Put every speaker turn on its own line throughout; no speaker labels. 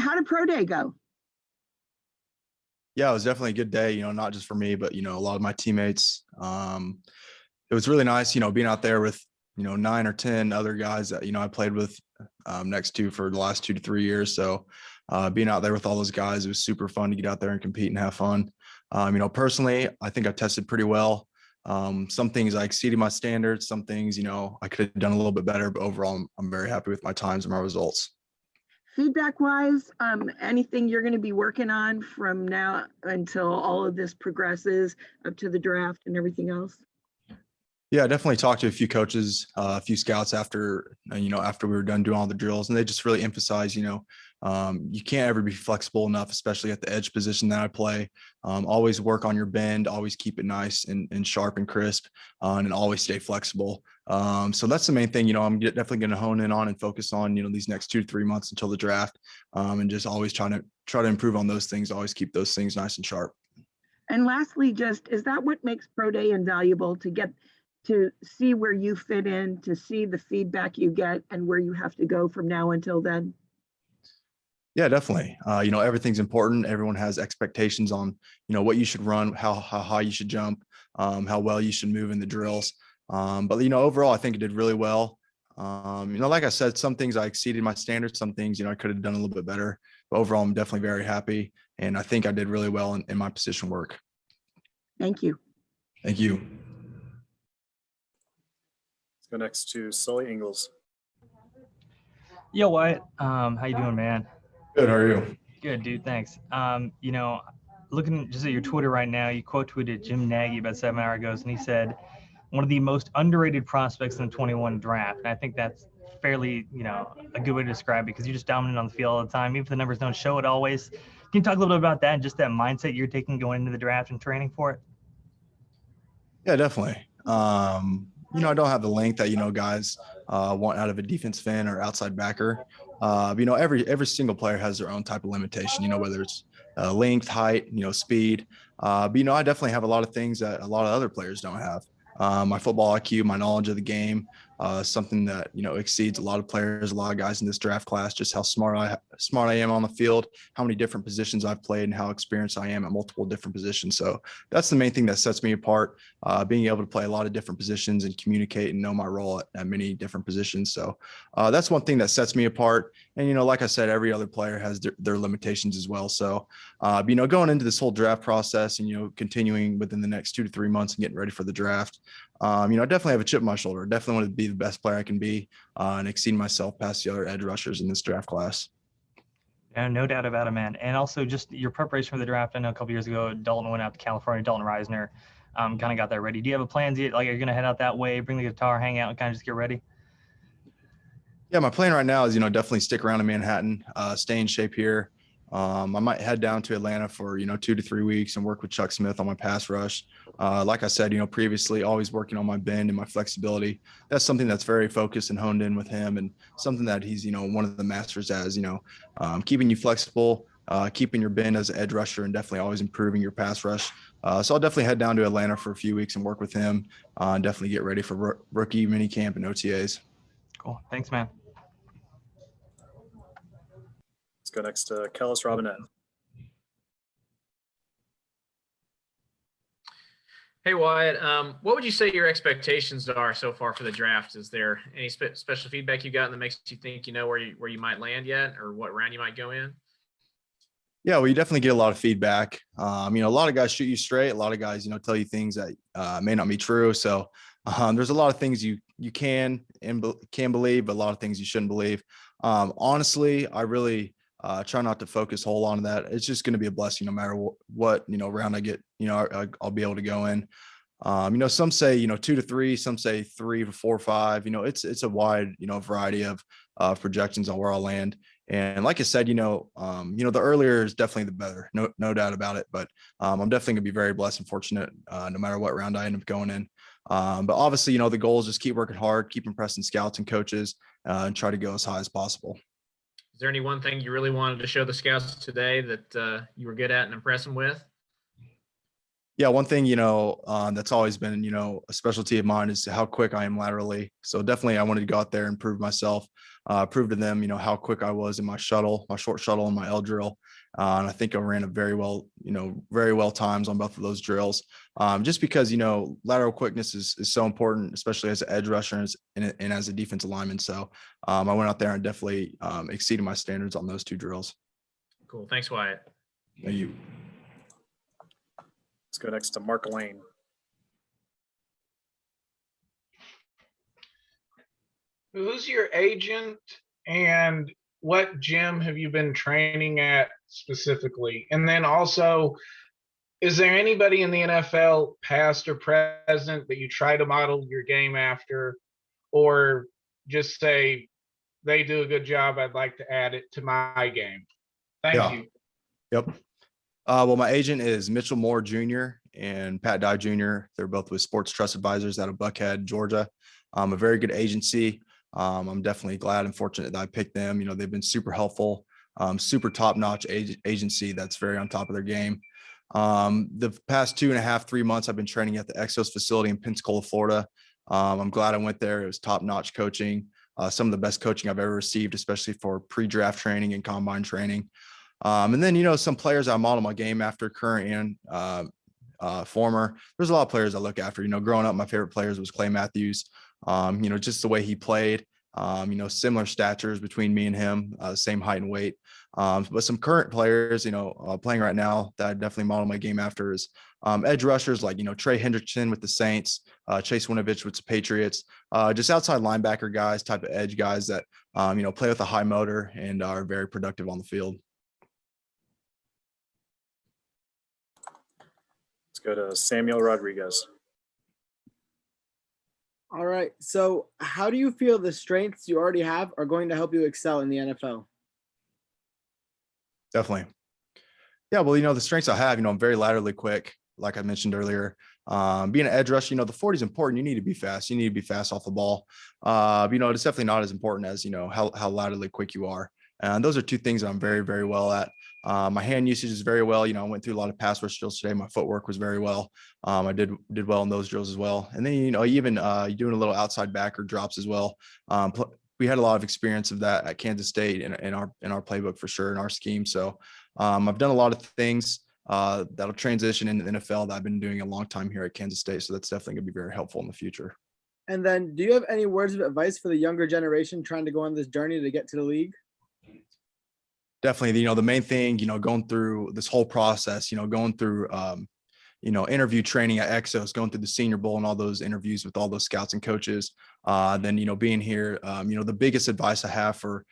how did pro day go?
Yeah, it was definitely a good day, not just for me, but, a lot of my teammates. It was really nice, being out there with, 9 or 10 other guys that, I played with next to for the last 2 to 3 years. So being out there with all those guys, it was super fun to get out there and compete and have fun. Personally, I think I tested pretty well. Some things I exceeded my standards. Some things, I could have done a little bit better, but overall, I'm very happy with my times and my results.
Feedback wise, anything you're going to be working on from now until all of this progresses up to the draft and everything else?
Yeah, I definitely talked to a few coaches, a few scouts after we were done doing all the drills, and they just really emphasize, you can't ever be flexible enough, especially at the edge position that I play. Always work on your bend, always keep it nice and sharp and crisp, and always stay flexible. So that's the main thing, I'm definitely going to hone in on and focus on, these next 2 to 3 months until the draft, and just always try to improve on those things, always keep those things nice and sharp.
And lastly, is that what makes pro day invaluable, to get to see where you fit in, to see the feedback you get and where you have to go from now until then?
Yeah, definitely. Everything's important. Everyone has expectations on, what you should run, how high you should jump, how well you should move in the drills. But overall, I think it did really well. Like I said, some things I exceeded my standards, some things, I could have done a little bit better. But overall, I'm definitely very happy. And I think I did really well in my position work.
Thank you.
Thank you.
Let's go next to Sully Ingalls.
Yo, Wyatt. How you doing, man?
Good. How are you?
Good, dude. Thanks. Looking just at your Twitter right now, you quote tweeted Jim Nagy about 7 hours ago, and he said, one of the most underrated prospects in the 21 draft. And I think that's fairly, a good way to describe it, because you're just dominant on the field all the time. Even if the numbers don't show it always. Can you talk a little bit about that and just that mindset you're taking going into the draft and training for it?
Yeah, definitely. I don't have the length that, guys want out of a defense end or outside backer. Every single player has their own type of limitation, whether it's length, height, speed. I definitely have a lot of things that a lot of other players don't have. My football IQ, my knowledge of the game, something that, exceeds a lot of players, a lot of guys in this draft class, just how smart I am on the field, how many different positions I've played, and how experienced I am at multiple different positions. So that's the main thing that sets me apart, being able to play a lot of different positions and communicate and know my role at many different positions. So that's one thing that sets me apart. And, like I said, every other player has their limitations as well. So, going into this whole draft process and, continuing within the next 2 to 3 months and getting ready for the draft, I definitely have a chip on my shoulder. Definitely want to be the best player I can be and exceed myself past the other edge rushers in this draft class.
Yeah, no doubt about it, man. And also just your preparation for the draft. I know a couple years ago, Dalton went out to California, Dalton Reisner, kind of got that ready. Do you have a plan? Are you going to head out that way, bring the guitar, hang out, and kind of just get ready?
Yeah, my plan right now is, definitely stick around in Manhattan, stay in shape here. I might head down to Atlanta for, 2 to 3 weeks and work with Chuck Smith on my pass rush. Like I said, previously always working on my bend and my flexibility. That's something that's very focused and honed in with him, and something that he's, one of the masters as, keeping you flexible, keeping your bend as an edge rusher, and definitely always improving your pass rush. So I'll definitely head down to Atlanta for a few weeks and work with him and definitely get ready for rookie mini camp and OTAs.
Cool. Thanks, man.
Let's go next to Kellis Robinette.
Hey, Wyatt, what would you say your expectations are so far for the draft? Is there any special feedback you got that makes you think you know where you might land yet, or what round you might go in?
Yeah, well, you definitely get a lot of feedback. A lot of guys shoot you straight. A lot of guys, tell you things that may not be true. So there's a lot of things you can believe, but a lot of things you shouldn't believe. Honestly, I really try not to focus whole on that. It's just going to be a blessing no matter what round I get, I'll be able to go in. Some say, 2 to 3, some say 3 to 4 or 5, it's a wide, variety of projections on where I'll land. And like I said, the earlier is definitely the better, no doubt about it. But I'm definitely gonna be very blessed and fortunate no matter what round I end up going in. But obviously, the goal is just keep working hard, keep impressing scouts and coaches, and try to go as high as possible.
Is there any one thing you really wanted to show the scouts today that you were good at and impress them with?
Yeah, one thing, that's always been, a specialty of mine is how quick I am laterally. So definitely I wanted to go out there and prove myself. prove to them, you know, how quick I was in my shuttle, my short shuttle and my L drill. And I think I ran a very well times on both of those drills. Just because, you know, lateral quickness is so important, especially as an edge rusher and as a defensive lineman. So I went out there and definitely exceeded my standards on those 2 drills.
Cool. Thanks, Wyatt.
Thank you.
Let's go next to Mark Lane.
Who's your agent and what gym have you been training at specifically? And then also, is there anybody in the NFL, past or present, that you try to model your game after, or just say they do a good job, I'd like to add it to my game? Thank you.
Yep. Well, my agent is Mitchell Moore Jr. and Pat Dye Jr. They're both with Sports Trust Advisors out of Buckhead, Georgia. A very good agency. I'm definitely glad and fortunate that I picked them. You know, they've been super helpful, super top-notch agency that's very on top of their game. The past 2.5, 3 months, I've been training at the Exos facility in Pensacola, Florida. I'm glad I went there. It was top-notch coaching, some of the best coaching I've ever received, especially for pre-draft training and combine training. And then, you know, some players I model my game after, current and former. There's a lot of players I look after. You know, growing up, my favorite players was Clay Matthews. You know, just the way he played, you know, similar statures between me and him, same height and weight. But some current players, you know, playing right now that I definitely model my game after is edge rushers like, you know, Trey Hendrickson with the Saints, Chase Winovich with the Patriots, just outside linebacker guys, type of edge guys that, you know, play with a high motor and are very productive on the field.
Let's go to Samuel Rodriguez.
All right. So how do you feel the strengths you already have are going to help you excel in the NFL?
Definitely. Yeah, well, you know, the strengths I have, you know, I'm very laterally quick, like I mentioned earlier. Being an edge rusher, you know, the 40 is important. You need to be fast. You need to be fast off the ball. You know, it's definitely not as important as, you know, how laterally quick you are. And those are 2 things that I'm very, very well at. My hand usage is very well. You know, I went through a lot of pass rush drills today. My footwork was very well. I did well in those drills as well. And then, you know, even doing a little outside backer drops as well. We had a lot of experience of that at Kansas State in our playbook for sure, in our scheme. So I've done a lot of things that'll transition into the NFL that I've been doing a long time here at Kansas State. So that's definitely going to be very helpful in the future.
And then do you have any words of advice for the younger generation trying to go on this journey to get to the league?
Definitely, you know, the main thing, you know, going through this whole process, you know, going through, you know, interview training at Exos, going through the Senior Bowl and all those interviews with all those scouts and coaches. Then, you know, being here, you know, the biggest advice I have for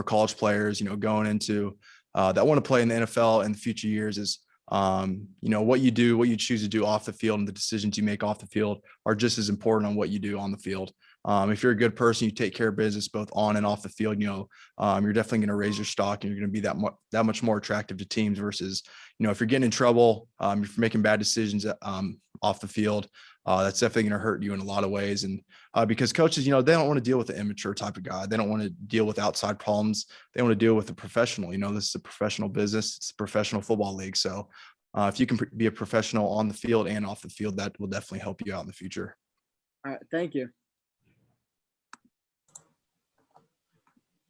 college players, you know, going into that want to play in the NFL in the future years is, you know, what you do, what you choose to do off the field and the decisions you make off the field are just as important on what you do on the field. If you're a good person, you take care of business both on and off the field, you know, you're definitely going to raise your stock and you're going to be that much more attractive to teams versus, you know, if you're getting in trouble, if you're making bad decisions off the field, that's definitely going to hurt you in a lot of ways. And because coaches, you know, they don't want to deal with the immature type of guy. They don't want to deal with outside problems. They want to deal with a professional. You know, this is a professional business. It's a professional football league. So if you can be a professional on the field and off the field, that will definitely help you out in the future.
All right. Thank you.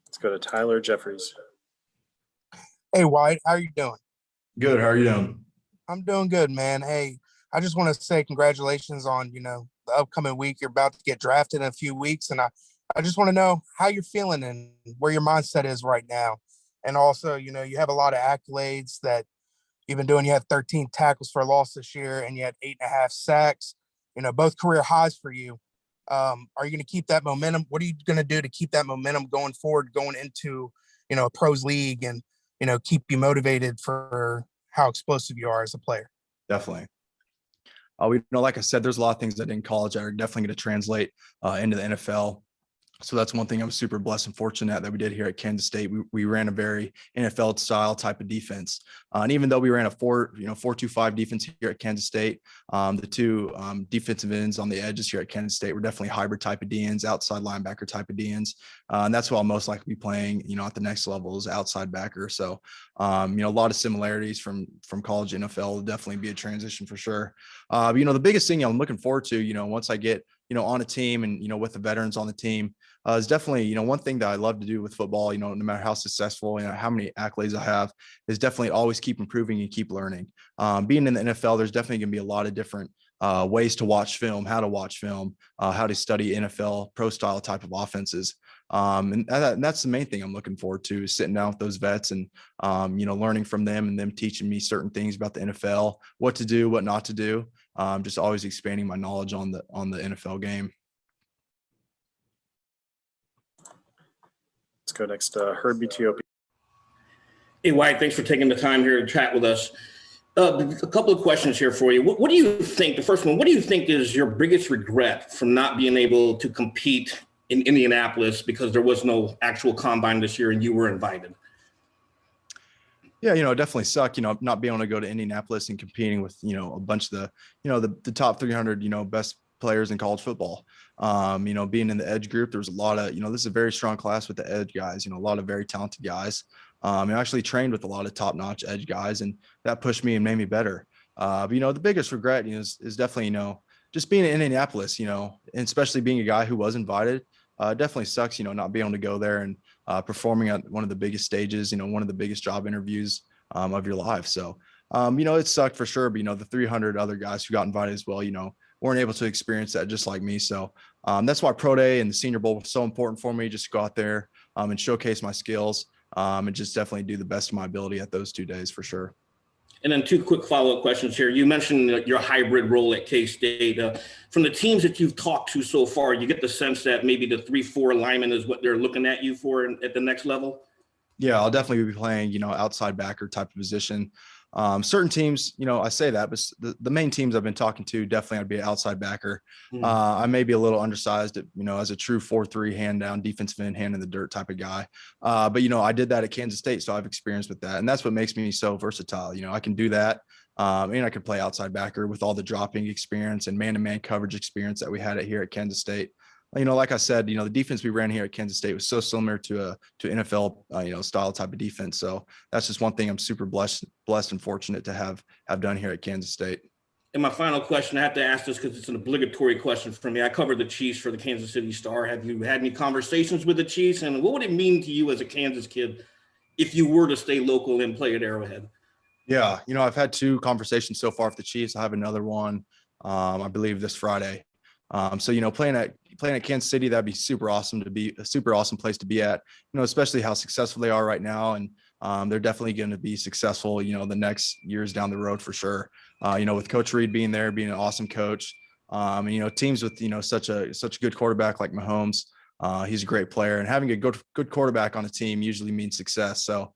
Let's go to Tyler Jeffries.
Hey, Wyatt, how are you doing?
Good. How are you doing?
I'm doing good, man. Hey, I just want to say congratulations on, you know, the upcoming week. You're about to get drafted in a few weeks. And I just want to know how you're feeling and where your mindset is right now. And also, you know, you have a lot of accolades that you've been doing. You had 13 tackles for a loss this year and you had 8.5 sacks, you know, both career highs for you. Are you going to keep that momentum? What are you going to do to keep that momentum going forward, going into, you know, a pros league and, you know, keep you motivated for how explosive you are as a player?
Definitely. We know, like I said, there's a lot of things that in college that are definitely going to translate into the NFL. So that's one thing I'm super blessed and fortunate that we did here at Kansas State. We ran a very NFL style type of defense. And even though we ran a 4-2-5 defense here at Kansas State, the 2 defensive ends on the edges here at Kansas State were definitely hybrid type of DNs, outside linebacker type of DNs. And that's what I'll most likely be playing, you know, at the next level is outside backer. So, you know, a lot of similarities from college to NFL will definitely be a transition for sure. But, you know, the biggest thing I'm looking forward to, you know, once I get on a team and, with the veterans on the team is definitely, one thing that I love to do with football, no matter how successful, how many accolades I have, is definitely always keep improving and keep learning. Being in the NFL, there's definitely going to be a lot of different ways to watch film, how to watch film, how to study NFL pro style type of offenses. And that's the main thing I'm looking forward to, is sitting down with those vets and, learning from them and them teaching me certain things about the NFL, what to do, what not to do. Just always expanding my knowledge on the NFL game.
Let's go next to Herb Ethiopia.
Hey, Wyatt, thanks for taking the time here to chat with us. A couple of questions here for you. What do you think, the first one, what do you think is your biggest regret from not being able to compete in Indianapolis because there was no actual combine this year and you were invited?
Yeah, it definitely sucked, not being able to go to Indianapolis and competing with, a bunch of the top 300, best players in college football. Being in the edge group, there was a lot of, this is a very strong class with the edge guys, a lot of very talented guys. I actually trained with a lot of top-notch edge guys, and that pushed me and made me better. But, the biggest regret, is definitely, just being in Indianapolis, and especially being a guy who was invited, definitely sucks, not being able to go there and performing at one of the biggest stages, one of the biggest job interviews of your life. So, it sucked for sure, but, the 300 other guys who got invited as well, weren't able to experience that just like me. So that's why Pro Day and the Senior Bowl was so important for me, just to go out there and showcase my skills and just definitely do the best of my ability at those 2 days for sure.
And then two quick follow-up questions here. You mentioned your hybrid role at K-State. From the teams that you've talked to so far, you get the sense that maybe the 3-4 lineman is what they're looking at you for at the next level? Yeah,
I'll definitely be playing, outside backer type of position. Certain teams, I say that, but the main teams I've been talking to, definitely I'd be an outside backer. I may be a little undersized, as a true 4-3 hand down defensive end, hand in the dirt type of guy. But, I did that at Kansas State, so I've experienced with that. And that's what makes me so versatile. I can do that. And I could play outside backer with all the dropping experience and man-to-man coverage experience that we had here at Kansas State. Like I said, the defense we ran here at Kansas State was so similar to NFL, style type of defense. So that's just one thing I'm super blessed and fortunate to have done here at Kansas State.
And my final question, I have to ask this because it's an obligatory question for me. I covered the Chiefs for the Kansas City Star. Have you had any conversations with the Chiefs? And what would it mean to you as a Kansas kid if you were to stay local and play at Arrowhead?
Yeah, I've had 2 conversations so far with the Chiefs. I have another one, I believe, this Friday. So, playing at Kansas City, that'd be super awesome a super awesome place to be at, especially how successful they are right now. And they're definitely going to be successful, the next years down the road for sure. With Coach Reed being there, being an awesome coach, and, teams with, such a good quarterback like Mahomes. He's a great player, and having a good quarterback on a team usually means success. So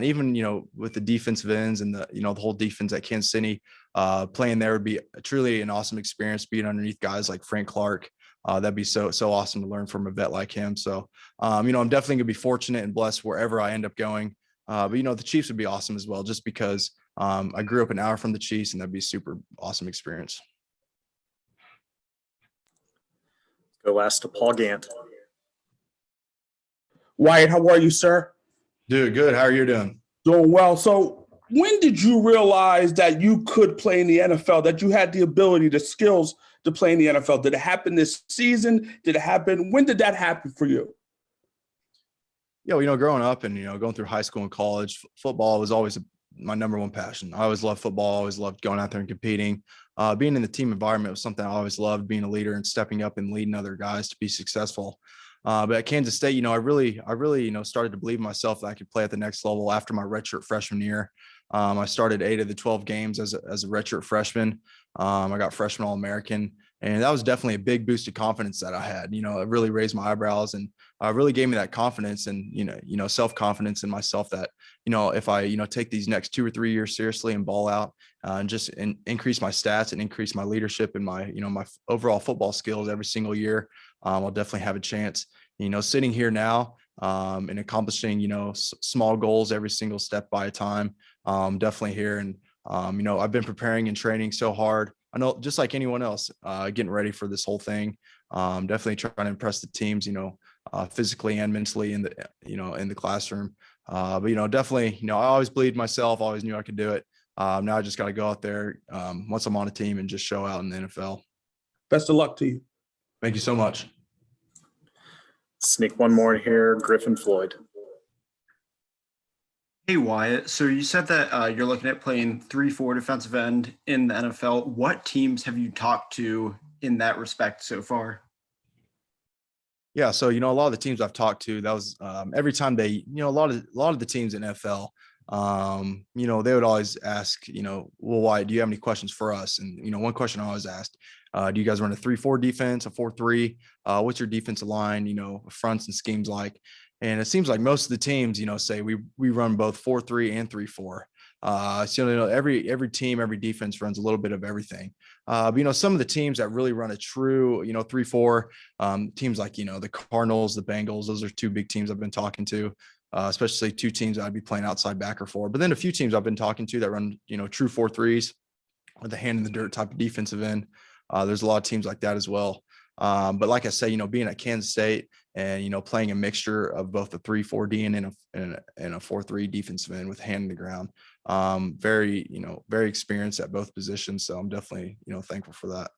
even, with the defensive ends and the whole defense at Kansas City, playing there would be truly an awesome experience, being underneath guys like Frank Clark. That'd be so awesome to learn from a vet like him. So, I'm definitely gonna be fortunate and blessed wherever I end up going. But, the Chiefs would be awesome as well, just because I grew up an hour from the Chiefs, and that'd be a super awesome experience.
Go last to Paul Gant.
Wyatt, how are you, sir?
Dude, good. How are you doing?
Doing well. So when did you realize that you could play in the NFL, that you had the ability, the skills to play in the NFL? Did it happen this season? Did it happen? When did that happen for you?
Yeah, growing up and, going through high school and college, football was always my number one passion. I always loved football. I always loved going out there and competing. Being in the team environment was something I always loved, being a leader and stepping up and leading other guys to be successful. But at Kansas State, I really, started to believe in myself that I could play at the next level after my redshirt freshman year. I started 8 of the 12 games as a redshirt freshman. I got freshman All-American, and that was definitely a big boost of confidence that I had. It really raised my eyebrows and really gave me that confidence and, self-confidence in myself that, if I, take these next 2 or 3 years seriously and ball out and just increase my stats and increase my leadership and my, my overall football skills every single year, I'll definitely have a chance. Sitting here now and accomplishing, small goals every single step by a time, definitely here. And, I've been preparing and training so hard. I know, just like anyone else, getting ready for this whole thing, definitely trying to impress the teams, physically and mentally in the classroom. But, definitely, I always believed myself, always knew I could do it. Now I just got to go out there once I'm on a team and just show out in the NFL.
Best of luck to you.
Thank you so much.
Sneak one more in here, Griffin Floyd.
Hey Wyatt, so you said that you're looking at playing 3-4 defensive end in the NFL. What teams have you talked to in that respect so far?
Yeah, so a lot of the teams I've talked to, that was every time they, a lot of the teams in NFL, they would always ask, well, Wyatt, do you have any questions for us? And one question I always asked, do you guys run a 3-4 defense, a 4-3? What's your defensive line, fronts and schemes like? And it seems like most of the teams, say we run both 4-3 and 3-4. So every team, every defense runs a little bit of everything. But some of the teams that really run a true 3-4, teams like the Cardinals, the Bengals, those are two big teams I've been talking to, especially two teams I'd be playing outside backer for. But then a few teams I've been talking to that run true 4-3s with a hand in the dirt type of defensive end. There's a lot of teams like that as well. But like I say, being at Kansas State and playing a mixture of both the 3-4D and a 4-3 defensive end with hand in the ground, very experienced at both positions. So I'm definitely thankful for that.